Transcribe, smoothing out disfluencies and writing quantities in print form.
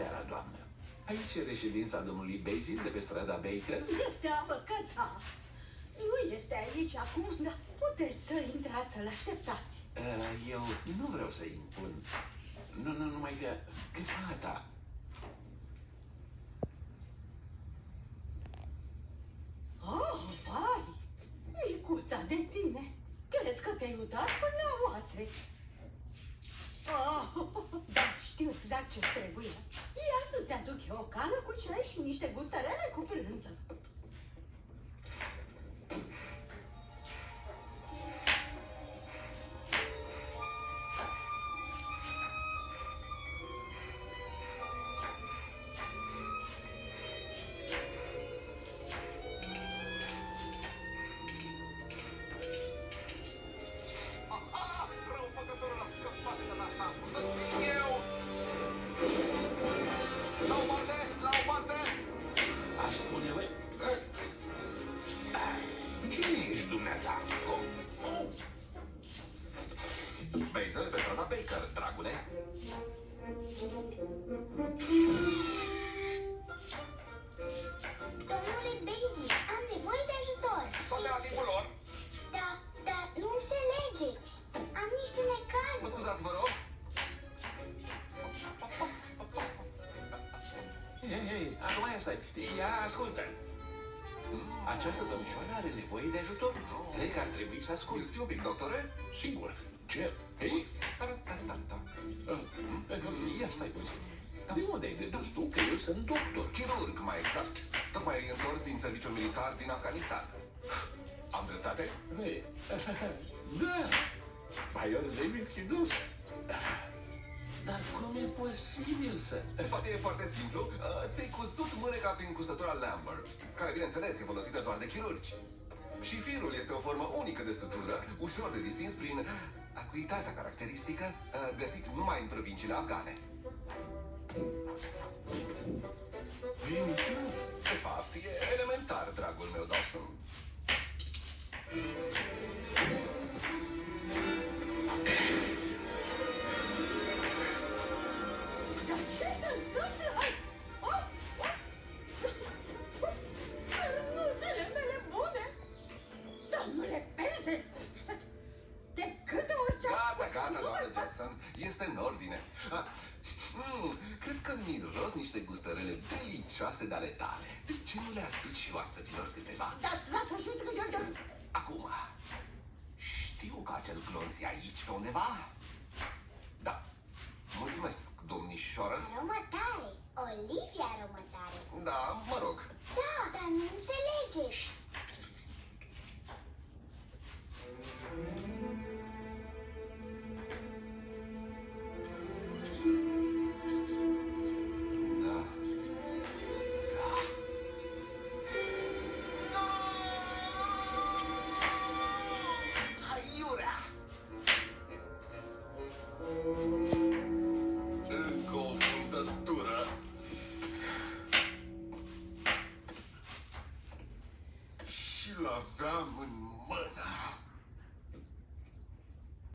seara, doamnă. Aici e reședința domnului Basil de pe strada Baker. Da, bă, că da. Nu este aici acum, dar puteți să intrați să-l așteptați. Eu nu vreau să impun. Nu, numai că fata. Oh, vai! Micuța de tine! Cred că te-ai udat până la oase. Oh, da, știu exact ce trebuie. Ia să-ți aduc eu o cană cu ceai și niște gustărele cu brânză. Răufăcătorul a scăpat de data asta. Sunt eu! La o parte! La o parte! Spune-mă, cine ești dumneata? Basil pe strada Baker, dragule. Domnule Basil, am nevoie de ajutor. Toate la timpul lor. Da, dar nu înțelegeți. Am niște Mă necazuri. scuzați, vă rog. Hei, acum ia stai. Ia, ascultă. Această domnișoară are nevoie de ajutor. Cred că ar trebui să asculti. Mulți un pic, doctore? Sigur. Ce? Hei, Taratata. ia stai puțin. De unde ai dedus tu că eu sunt doctor? Chirurg, mai exact. Tocmai ai întors din serviciul militar din Afganistan. Am dreptate? Hei, da. Major David Chidus. Dar cum e posibil să... Poate e foarte simplu. Ți-ai cusut mâneca prin cusătura Lambert, care, bineînțeles, e folosită doar de chirurgi. Și firul este o formă unică de sutură, ușor de distins prin acuitatea caracteristică, găsit numai în provinciile afgane. De fapt, e elementar, dragul meu, Dawson. Dar ce se întâmplă? Cărnuțele mele bune! Domnule Basil! De câte ori ți-am Gata, spus gata, nu doamnă mai fac- Jackson. Este în ordine. Cred că miros niște gustărele delicioase de ale tale. De ce nu le aduci și oaspeților câteva? Dar lasă și că eu... Acum, știu că acel glonț e aici pe undeva? Da. Mulțumesc, domnișoară. Aromătare. Olivia aromătare. Da, mă rog. Da, dar nu înțelegeți. Da. Da. Aiurea! Încă o fundătură. Și l-aveam în mână.